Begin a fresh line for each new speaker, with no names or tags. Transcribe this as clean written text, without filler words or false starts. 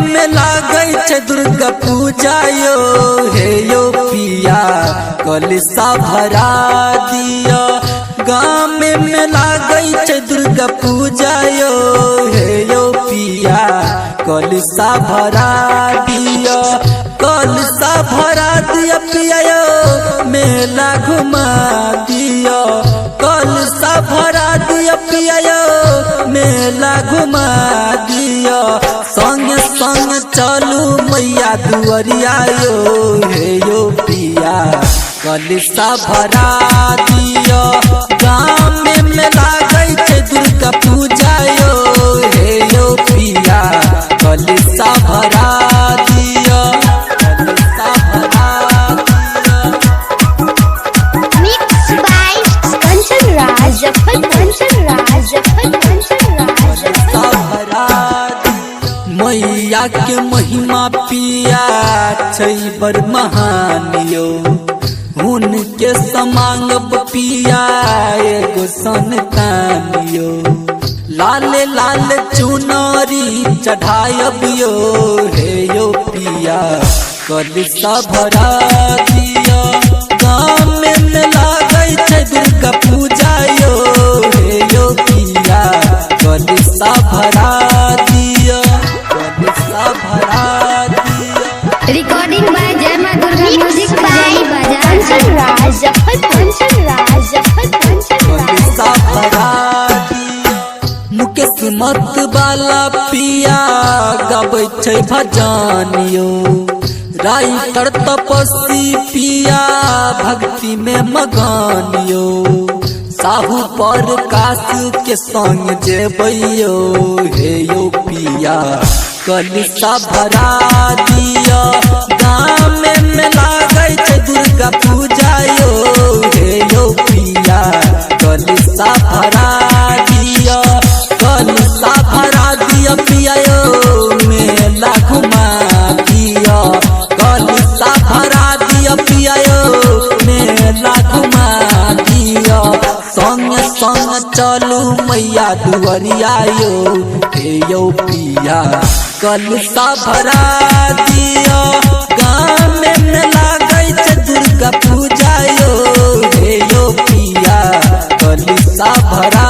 में लागै छै दुर्गा पूजा यो हे यो पिया कलशा भरा दिया। गाँव में लागै छै दुर्गा पूजा यो हे यो पिया कलशा भरा दिया। कलशा भरा दिया पिया यो मेला घुमा दिया। कलशा भरा दिया पिया यो मेला घुमा दिया। संग संग चलू मैया दुआरिया यो हे यो पिया कलशा भरा दिया। गाँव में लागै छै दुर्गा पूजा यो हे यो पिया कलशा भरा दिया। कलशा भरा दिया।
Mixed by Kanchan Raj, Kanchan Raj, Kanchan Raj।
कलशा भरा दिया। मैया के महिमा पिया छै बड़ महान यो। उनके समांगब पिया एगो संतान यो। लाल लाल चुनरी चढ़ायब यो हे यो पिया कलशा भरा दिया। गाँव में लागै छै दुर्गा पूजा यो हे यो पिया कलशा भरा दिया। कलशा भरा दिया।
Recording by Jai Ma Durga Music by Kanchan Raj, Kanchan Raj, Kanchan Raj।
कलशा भरा दिया। मुकेश मत वाला पिया गाबै छै भजन यो। राइटर तपस्वी पिया भक्ति में मगन यो। साहू प्रकाश के संग जेबै यो हे यो पिया कलशा भरा दिया। गाँव में लागै छै दुर्गा पूजा यो हे यो पिया कलशा भरा दिया। कलशा भरा दिया पिया यो मेला घुमा दिया। कलशा भरा दिया पिया यो मेला घुमा दिया। संग संग चलू मैया दुआरिया यो हे यो पिया कलशा भरा दिया। गाँव में लागै छै दुर्गा पूजा यो हे यो पिया कलशा भरा